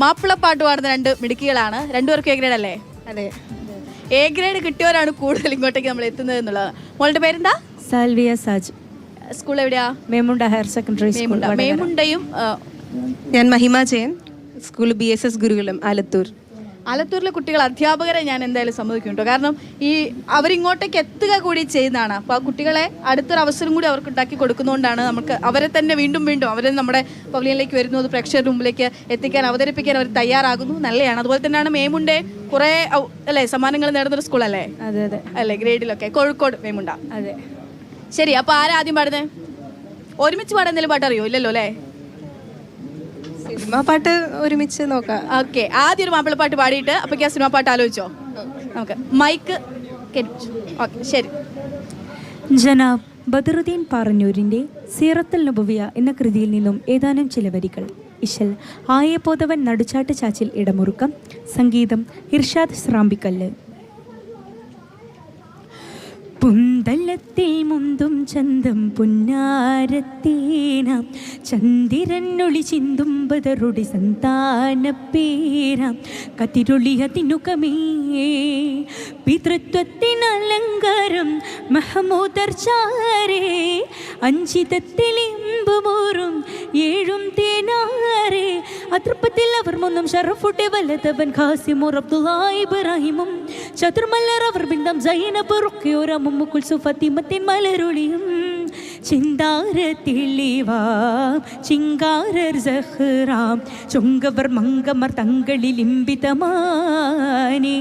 മാപ്പിളപ്പാട്ട് പാടുന്ന രണ്ട് മിടുക്കികളാണ്. രണ്ടുപേർക്കും എ ഗ്രേഡ് അല്ലേ? അതെ. എ ഗ്രേഡ് കിട്ടിയവരാണ് കൂടുതൽ ഇങ്ങോട്ടേക്ക് നമ്മൾ എത്തുന്നത് എന്നുള്ളത്. മോളുടെ പേരെന്താ? സാൽവിയ സാജ്. സ്കൂൾ എവിടെയാ? Memunda higher secondary school. മേമുണ്ടയും. ഞാൻ മഹിമ ജയൻ, സ്കൂൾ BSS ഗുരുകുലം ആലത്തൂർ. ആലത്തൂരിലെ കുട്ടികൾ അധ്യാപകരെ ഞാൻ എന്തായാലും സമ്മതിക്കും കേട്ടോ. കാരണം ഈ അവരിങ്ങോട്ടേക്ക് എത്തുക കൂടി ചെയ്യുന്നതാണ്. അപ്പോൾ ആ കുട്ടികളെ അടുത്തൊരു അവസരം കൂടി അവർക്ക് ഉണ്ടാക്കി കൊടുക്കുന്നതുകൊണ്ടാണ് നമുക്ക് അവരെ തന്നെ വീണ്ടും വീണ്ടും അവരെ നമ്മുടെ പവലിയനിലേക്ക് വരുന്നത്, പ്രേക്ഷകരുടെ മുമ്പിലേക്ക് എത്തിക്കാൻ, അവതരിപ്പിക്കാൻ അവർ തയ്യാറാകുന്നു. നല്ലതാണ്. അതുപോലെ തന്നെയാണ് മേമുണ്ടെ കുറേ അല്ലേ സമ്മാനങ്ങൾ നേടുന്നൊരു സ്കൂളല്ലേ? അതെ അതെ അല്ലേ, ഗ്രേഡിലൊക്കെ. കോഴിക്കോട് മേമുണ്ട. അതെ. ശരി, അപ്പോൾ ആരാ ആദ്യം പാടുന്നത്? ഒരുമിച്ച് പാടാൻ എന്തെങ്കിലും പാട്ട് അറിയോ? ഇല്ലല്ലോ അല്ലേ? സിനിമ പാട്ട് ഒരുമിച്ച് നോക്കാം. ഓക്കെ, ആദ്യം ഒരു മാപ്പിളപ്പാട്ട് പാടിയിട്ട് അപ്പോഴേക്കും ആ സിനിമ പാട്ട് ആലോചിച്ചോ. നമുക്ക് മൈക്ക് ഓക്കെ. ശരി. ജനാബ് ബദറുദ്ദീൻ പാറന്നൂരിൻ്റെ സീറത്തുൽ നബവിയ എന്ന കൃതിയിൽ നിന്നും ഏതാനും ചില വരികൾ. ഇശൽ ആയപ്പോതവൻ നടുച്ചാട്ട് ചാച്ചിൽ ഇടമുറുക്കം. സംഗീതം ഇർഷാദ് സ്രാമ്പിക്കല്ല്. പുന്തലത്തിൽ മുന്തും ചന്തം പുന്നാരത്തേനാം ചന്ദിരനൊളി ചിന്തും ബദറുടി സന്താനപ്പേരാം കതിരൊളിയതിനുകമേ പിതൃത്വത്തിനലങ്കാരം മഹമൂദർ ചാരേ അഞ്ചിതത്തിലിമ്പുമൂറും ഏഴും തേനാരേ അതൃപ്പത്തിൽ അവർ മുന്നും ഷറഫുട്ടെ വല്ലതവൻ ഖാസിമുർ അബ്ദുള്ള ഇബ്രാഹിമും ചതുർമല്ലർ അവർ ബിന്ദം സൈനബ് റുഖ്യോറമും മുക്കുൽസു ഫത്തിമത്തിൻ മലരുളിയും ചിന്താരത്തിളിവാം ചിങ്കാരർ സഹ്റാം ചൊങ്കവർ മങ്കമർ തങ്ങളിൽ ഇമ്പിതമാനേ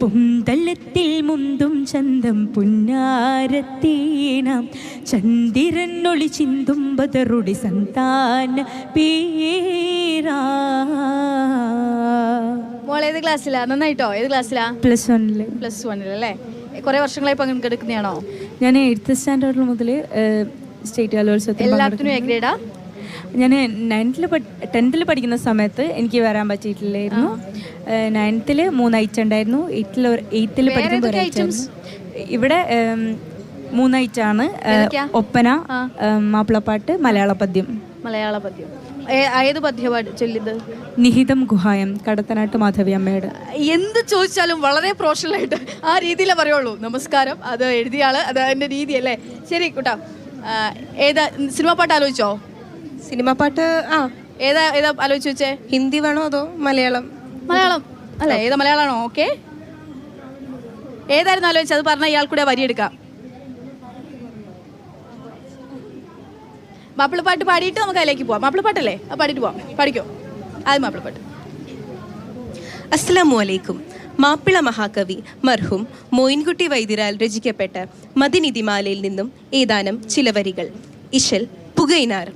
പുന്തലത്തിൽ മുന്തും ചന്തം പുന്നാരത്തേനാം ചന്ദിരനൊളി ചിന്തും ബദറുടി സന്താന പേരാ. മോൾ ഏത് ക്ലാസ്സിലാ? നന്നായിട്ടോ. ഏത് ക്ലാസ്സിലാ? +1. +1 അല്ലേ? കുറേ വർഷങ്ങളായി പങ്കെടുക്കുന്നതാണോ? ഞാൻ 8th സ്റ്റാൻഡേർഡ് മുതൽ സ്റ്റേറ്റ് കലോത്സവത്തിൽ എല്ലാത്തിനും എ ഗ്രേഡാ? ഞാൻ 10th പഠിക്കുന്ന സമയത്ത് എനിക്ക് വരാൻ പറ്റിയിട്ടില്ലായിരുന്നു. 9th 3 ഐറ്റം ഉണ്ടായിരുന്നു. 8th പഠിക്കുമ്പോൾ ഇവിടെ 3 ഐറ്റാണ്. ഒപ്പന, മാപ്പിളപ്പാട്ട്, മലയാള പദ്യം. മലയാള പദ്യം ഏത് പദ്യപാട് ചൊല്ലിയത്? നിഹിതം ഗുഹായം, കടത്തനാട്ട് മാധവി അമ്മയുടെ. എന്ത് ചോദിച്ചാലും വളരെ പ്രൊഫഷണലായിട്ട് ആ രീതിയിലേ പറയുള്ളൂ. നമസ്കാരം, അത് എഴുതിയ ആള്, അത് അതിൻ്റെ രീതിയല്ലേ? ശരി കൂട്ടാ. ഏതാ സിനിമ പാട്ട് ആലോചിച്ചോ? സിനിമ പാട്ട് ഏതാ ഏതാ ആലോചിച്ച് വെച്ചേ? ഹിന്ദി വേണോ അതോ മലയാളം? മലയാളം അല്ലേ? ഏതാ മലയാളമാണോ? ഓക്കെ, ഏതായിരുന്നു ആലോചിച്ചത്? അത് പറഞ്ഞാൽ ഇയാൾ കൂടെ വരിയെടുക്കാം. മാപ്പിളപ്പാട്ട് പാടിയിട്ട് നമുക്ക് അതിലേക്ക് പോവാം. മാപ്പിളപ്പാട്ടല്ലേ? ആ പാടിയിട്ട് പോവാം. പഠിക്കോ ആദ്യം മാപ്പിളപ്പാട്ട്. അസ്സലാമു അലൈക്കും. മാപ്പിള മഹാകവി മർഹൂം മോയിൻകുട്ടി വൈദ്യരാൽ രചിക്കപ്പെട്ട മദിനിധിമാലയിൽ നിന്നും ഏതാനും ചില വരികൾ. ഇശൽ പുകൈനാർ.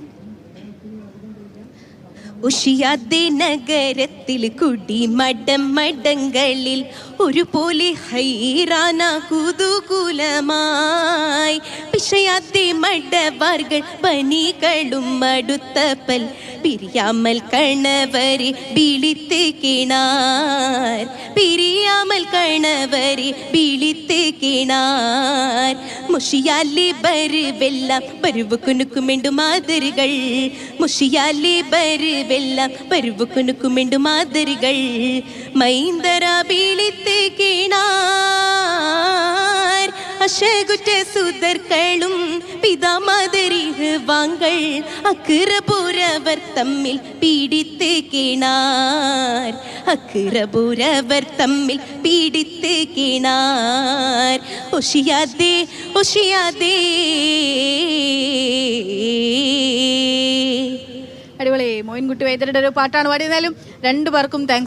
ഉഷിയാതെ നഗരത്തിൽ കുടി മടങ്ങളിൽ ഒരുപോലെ ഹൈറാന കുതൂകൂലമായി പിശയാതെ മടവാർകൾ പനികളും മടുത്തപ്പൽ പിരിയാമൽ കണവരെ വിളിത്ത് കിണാർ പിരിയാമൽ കണവരെ വിളിത്ത് കിണാർ മുഷിയാലെ ബരുവെല്ലാം പരുവ് കുനുക്കുമെണ്ടു മാതരുകൾ മുഷിയാലെ ബരുവെല്ലാം പരുവ് കുനുക്കുമെണ്ടു മാതരുകൾ മൈന്ദര വിളിത്ത് കിണാർ അശകുറ്റ സുതർക്കളും പിതാമാതരിഹ് വാങ്കൾ അക്കിറപുരവർ തമ്മിൽ പീഡിത്ത് കിണാർ അക്കിറപുരവർ തമ്മിൽ പീഡിത്ത് കിണാർ ഒഷിയാതെ ഒഷിയാതെ. അടിപൊളി. മോയിൻകുട്ടി വൈദ്യരുടെ ഒരു പാട്ടാണ് പാടിയതായാലും രണ്ടുപേർക്കും താങ്ക്സ്.